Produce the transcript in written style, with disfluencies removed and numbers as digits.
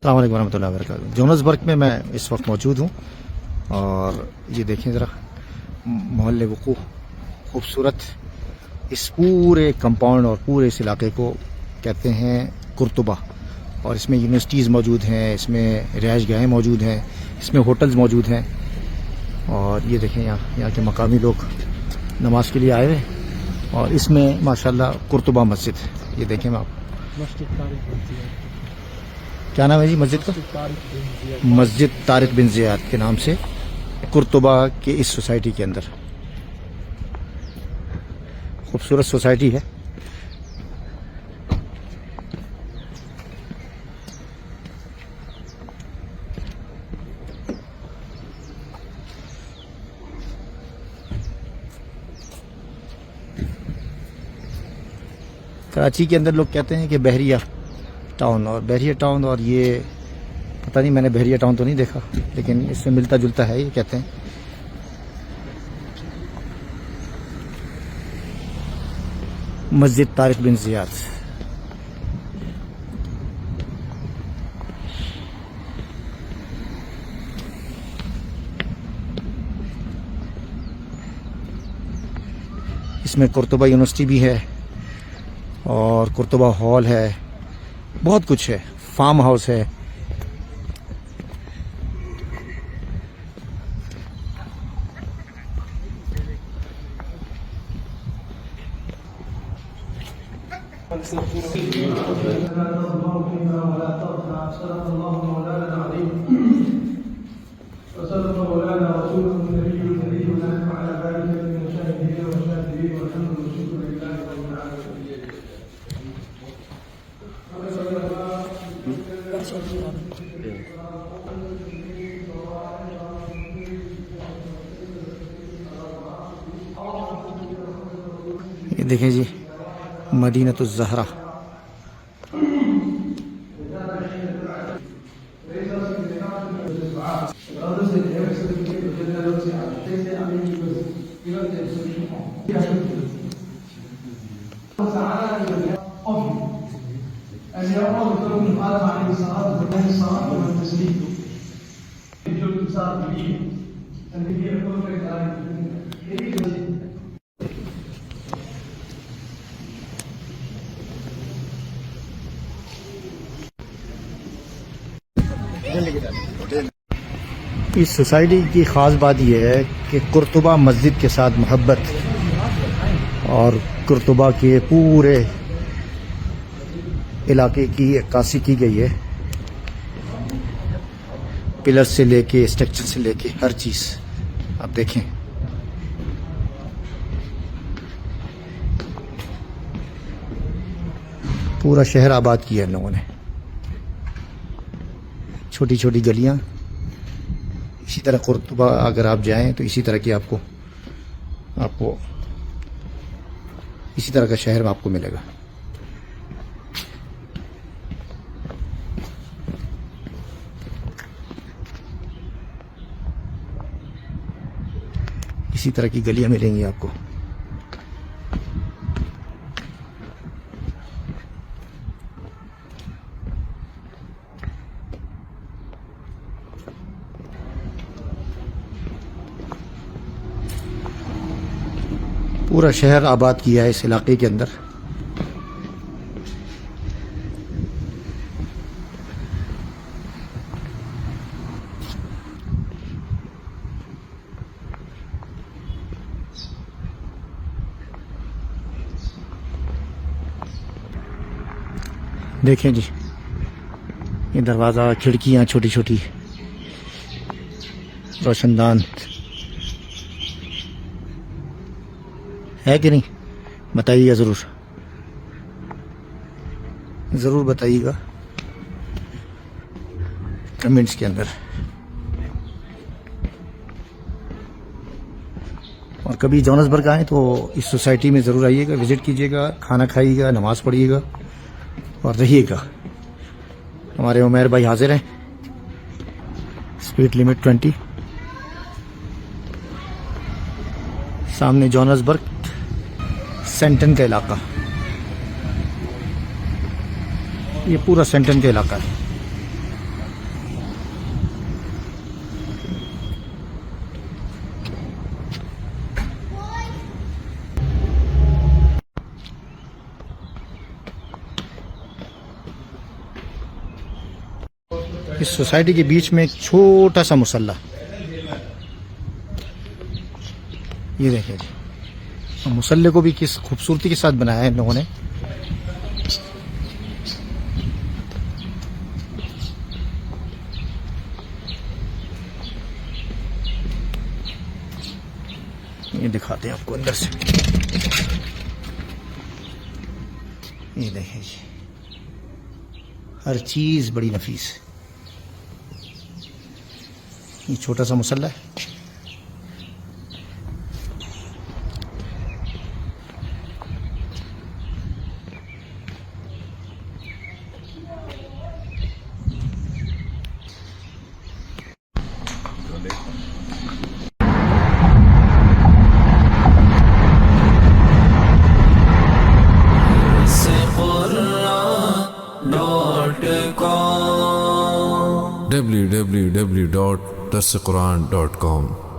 अस्सलाम वालेकुम रहमतुल्लाहि व बरकातहू। जोहान्सबर्ग में मैं इस वक्त मौजूद हूँ और ये देखें ज़रा मोहल्ले वकूफ़ खूबसूरत। इस पूरे कंपाउंड और पूरे इस इलाके को कहते हैं कुर्तुबा, और इसमें यूनिवर्सिटीज़ मौजूद हैं, इसमें रिहाइश गाहें मौजूद हैं, इसमें होटल्स मौजूद हैं। और ये देखें यहाँ के मकामी लोग नमाज के लिए आए हुए, और इसमें माशाल्लाह कुर्तुबा मस्जिद, ये देखें मैं आपको क्या नाम है जी मस्जिद का? मस्जिद तारिक बिन ज़ियाद के नाम से कुर्तुबा के इस सोसाइटी के अंदर। खूबसूरत सोसाइटी है। कराची के अंदर लोग कहते हैं कि बहरिया टाउन, और बहरिया टाउन, और ये पता नहीं, मैंने बहरिया टाउन तो नहीं देखा, लेकिन इससे मिलता जुलता है ये कहते हैं। मस्जिद तारिक बिन ज़ियाद। इसमें कुर्तुबा यूनिवर्सिटी भी है और कुर्तुबा हॉल है, बहुत कुछ है, फार्म हाउस है। ये देखें जी मदीनतुज़ ज़हरा। इस सोसाइटी की ख़ास बात यह है कि कुर्तुबा मस्जिद के साथ मोहब्बत और कुर्तुबा के पूरे इलाके की अक्कासी की गई है। पिलर से लेके स्ट्रक्चर से लेके हर चीज़ आप देखें। पूरा शहर आबाद किया इन लोगों ने, छोटी छोटी गलियां। इसी तरह कुर्तुबा अगर आप जाएं तो इसी तरह की आपको इसी तरह का शहर आपको मिलेगा। इसी तरह की गलियां मिलेंगी आपको। पूरा शहर आबाद किया है इस इलाके के अंदर। देखें जी ये दरवाज़ा, खिड़कियाँ छोटी छोटी, रोशनदान है कि नहीं? बताइएगा, ज़रूर बताइएगा कमेंट्स के अंदर। और कभी जोहान्सबर्ग आए तो इस सोसाइटी में ज़रूर आइएगा, विज़िट कीजिएगा, खाना खाइएगा, नमाज पढ़िएगा और रहिएगा। हमारे उमैर भाई हाजिर हैं। Speed limit 20। सामने जोहान्सबर्ग सेंटन का इलाका, ये पूरा सेंटन का इलाका है। इस सोसाइटी के बीच में एक छोटा सा मुसल्ला, ये देखिए जी, और मुसल्ले को भी किस खूबसूरती के साथ बनाया है इन लोगों ने। ये दिखाते हैं आपको अंदर से, ये देखिए जी, हर चीज बड़ी नफीस है। ये छोटा सा मुसल्ला है, www.dasquran.com